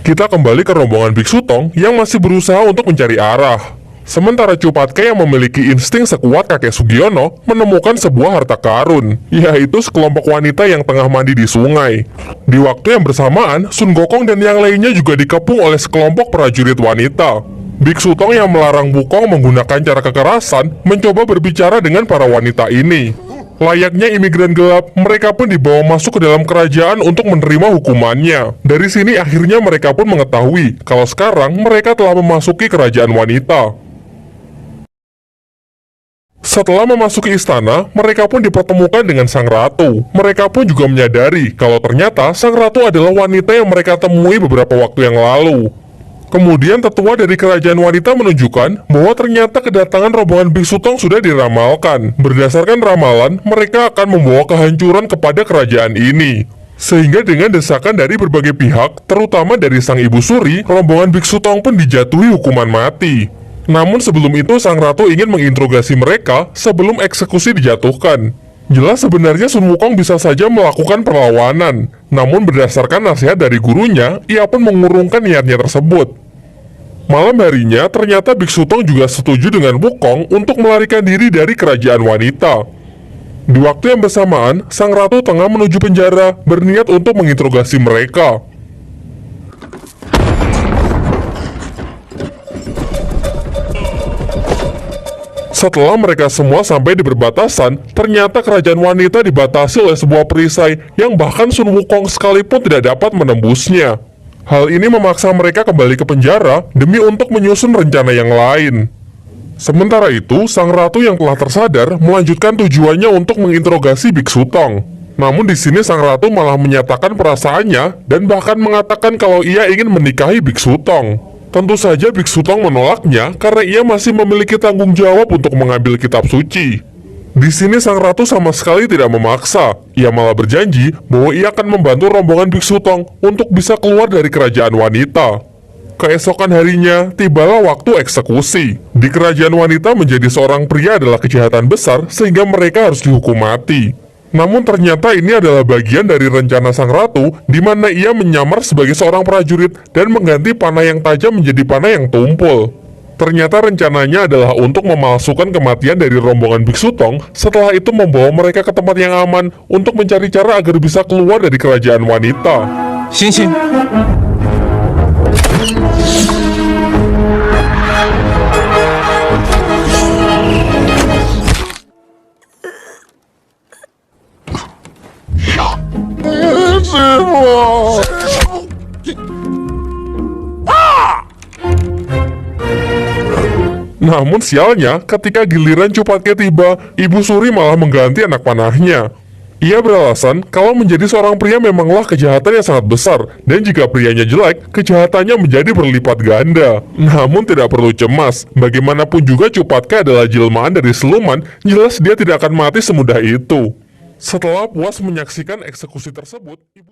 Kita kembali ke rombongan Biksu Tong yang masih berusaha untuk mencari arah. Sementara Cupatka yang memiliki insting sekuat kakek Sugiono menemukan sebuah harta karun, yaitu sekelompok wanita yang tengah mandi di sungai. Di waktu yang bersamaan, Sun Gokong dan yang lainnya juga dikepung oleh sekelompok prajurit wanita. Biksu Tong yang melarang Wukong menggunakan cara kekerasan mencoba berbicara dengan para wanita ini. Layaknya imigran gelap, mereka pun dibawa masuk ke dalam kerajaan untuk menerima hukumannya. Dari sini akhirnya mereka pun mengetahui kalau sekarang mereka telah memasuki kerajaan wanita. Setelah memasuki istana, mereka pun dipertemukan dengan sang ratu. Mereka pun juga menyadari kalau ternyata sang ratu adalah wanita yang mereka temui beberapa waktu yang lalu. Kemudian tetua dari kerajaan wanita menunjukkan bahwa ternyata kedatangan rombongan Biksu Tong sudah diramalkan. Berdasarkan ramalan, mereka akan membawa kehancuran kepada kerajaan ini. Sehingga dengan desakan dari berbagai pihak, terutama dari sang ibu suri, rombongan Biksu Tong pun dijatuhi hukuman mati. Namun sebelum itu sang ratu ingin menginterogasi mereka sebelum eksekusi dijatuhkan. Jelas sebenarnya Sun Wukong bisa saja melakukan perlawanan, namun berdasarkan nasihat dari gurunya, ia pun mengurungkan niatnya tersebut. Malam harinya, ternyata Biksu Tong juga setuju dengan Wukong untuk melarikan diri dari kerajaan wanita. Di waktu yang bersamaan, sang ratu tengah menuju penjara, berniat untuk menginterogasi mereka. Setelah mereka semua sampai di perbatasan, ternyata kerajaan wanita dibatasi oleh sebuah perisai yang bahkan Sun Wukong sekalipun tidak dapat menembusnya. Hal ini memaksa mereka kembali ke penjara demi untuk menyusun rencana yang lain. Sementara itu, sang ratu yang telah tersadar melanjutkan tujuannya untuk menginterogasi Biksu Tong. Namun di sini sang ratu malah menyatakan perasaannya dan bahkan mengatakan kalau ia ingin menikahi Biksu Tong. Tentu saja Biksu Tong menolaknya karena ia masih memiliki tanggung jawab untuk mengambil kitab suci. Di sini sang ratu sama sekali tidak memaksa. Ia malah berjanji bahwa ia akan membantu rombongan Biksu Tong untuk bisa keluar dari kerajaan wanita. Keesokan harinya, tibalah waktu eksekusi. Di kerajaan wanita menjadi seorang pria adalah kejahatan besar sehingga mereka harus dihukum mati. Namun ternyata ini adalah bagian dari rencana sang ratu di mana ia menyamar sebagai seorang prajurit dan mengganti panah yang tajam menjadi panah yang tumpul. Ternyata rencananya adalah untuk memalsukan kematian dari rombongan Biksu Tong, setelah itu membawa mereka ke tempat yang aman untuk mencari cara agar bisa keluar dari kerajaan wanita. Xin. Namun sialnya, ketika giliran Cupatka tiba, Ibu Suri malah mengganti anak panahnya. Ia beralasan kalau menjadi seorang pria memanglah kejahatan yang sangat besar, dan jika prianya jelek, kejahatannya menjadi berlipat ganda. Namun tidak perlu cemas, bagaimanapun juga Cupatka adalah jelmaan dari siluman, jelas dia tidak akan mati semudah itu. Setelah puas menyaksikan eksekusi tersebut, Ibu